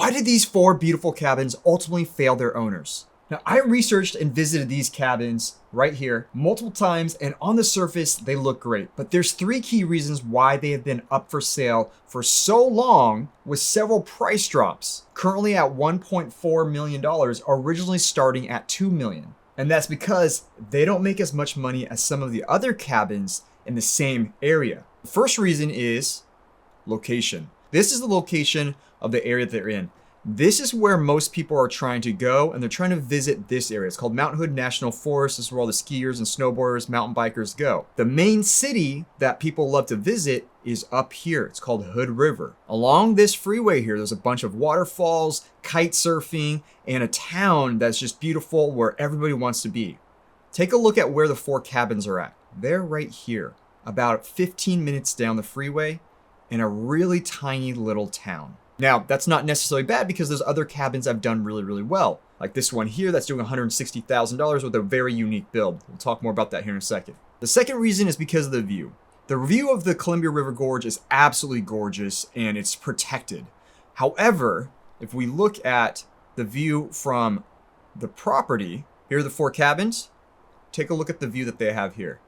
Why did these 4 beautiful cabins ultimately fail their owners? Now, I researched and visited these cabins right here multiple times, and on the surface, they look great. But there's 3 key reasons why they have been up for sale for so long, with several price drops. Currently at $1.4 million, originally starting at $2 million. And that's because they don't make as much money as some of the other cabins in the same area. The first reason is location. This is the location of the area that they're in. This is where most people are trying to go, and they're trying to visit this area. It's called Mount Hood National Forest. This is where all the skiers and snowboarders, mountain bikers go. The main city that people love to visit is up here. It's called Hood River. Along this freeway here, there's a bunch of waterfalls, kite surfing, and a town that's just beautiful where everybody wants to be. Take a look at where the 4 cabins are at. They're right here, about 15 minutes down the freeway in a really tiny little town. Now, that's not necessarily bad because there's other cabins I've done really, really well. Like this one here that's doing $160,000 with a very unique build. We'll talk more about that here in a second. The second reason is because of the view. The view of the Columbia River Gorge is absolutely gorgeous and it's protected. However, if we look at the view from the property, here are the 4 cabins. Take a look at the view that they have here.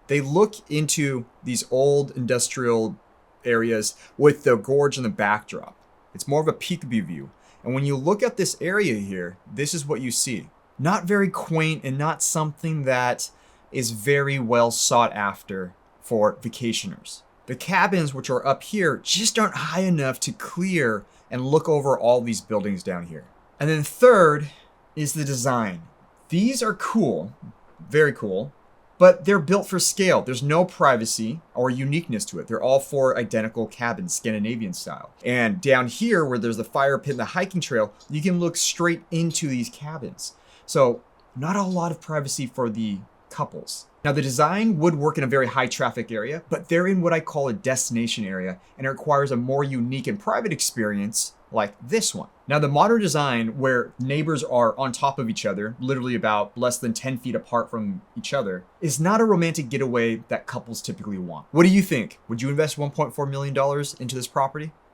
They look into these old industrial areas with the gorge in the backdrop. It's more of a peekaboo view. And when you look at this area here, this is what you see. Not very quaint and not something that is very well sought after for vacationers. The cabins, which are up here, just aren't high enough to clear and look over all these buildings down here. And then third is the design. These are cool, very cool, but they're built for scale. There's no privacy or uniqueness to it. They're all 4 identical cabins, Scandinavian style. And down here, where there's the fire pit and the hiking trail, you can look straight into these cabins. So not a lot of privacy for the couples. Now, the design would work in a very high traffic area, but they're in what I call a destination area, and it requires a more unique and private experience like this one. Now, the modern design where neighbors are on top of each other, literally about less than 10 feet apart from each other, is not a romantic getaway that couples typically want. What do you think? Would you invest $1.4 million into this property?